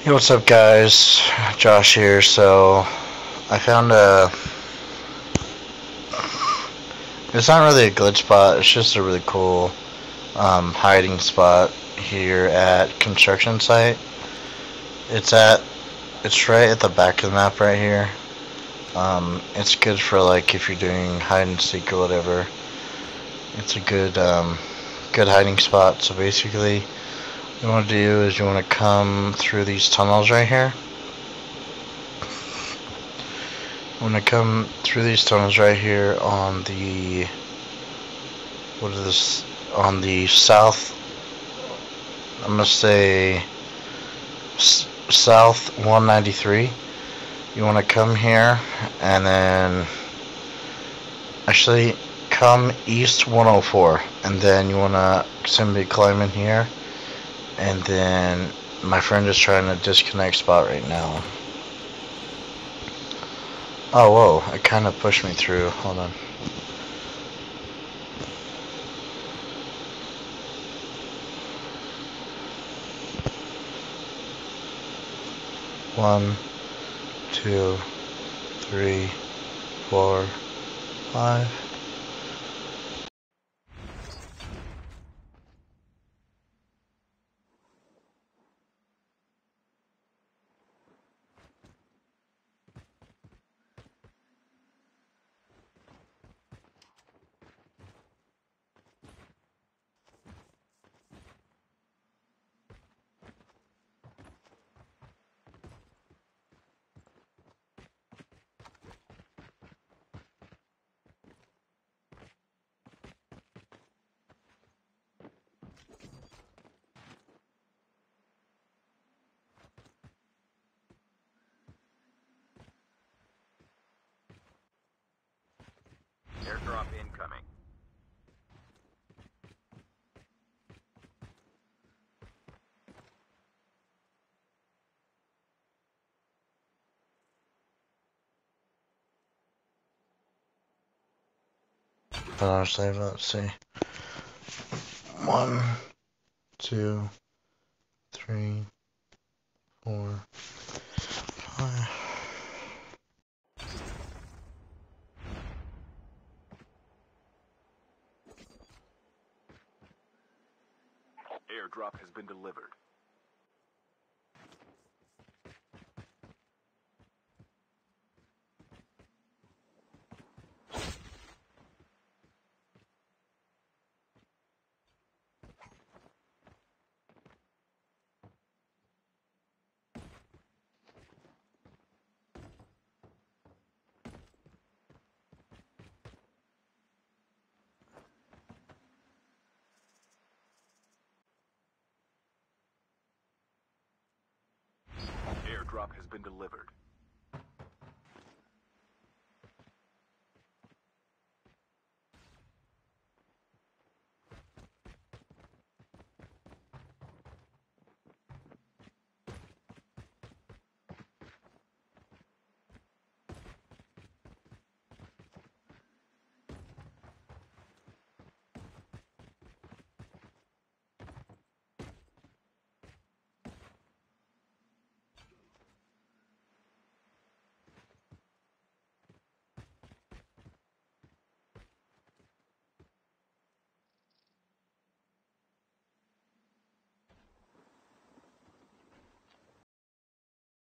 Hey, what's up, guys? Josh here. So, I found a. It's not really a glitch spot, it's just a really cool hiding spot here at construction site. It's at. It's right at the back of the map right here. It's good for like if you're doing hide and seek or whatever. It's a good hiding spot. So basically, what you want to do is you want to come through these tunnels right here. When I come through these tunnels right here on the on the south, I'm gonna say south 193. You want to come here and then actually come east 104, and then you want to simply climb in here, and then my friend is trying to disconnect spot right now. Oh, whoa, it kind of pushed me through. Hold on. One, two, three, four, five. Airdrop incoming. But honestly, let's see. One, two, three, four, five. Airdrop has been delivered. Airdrop has been delivered.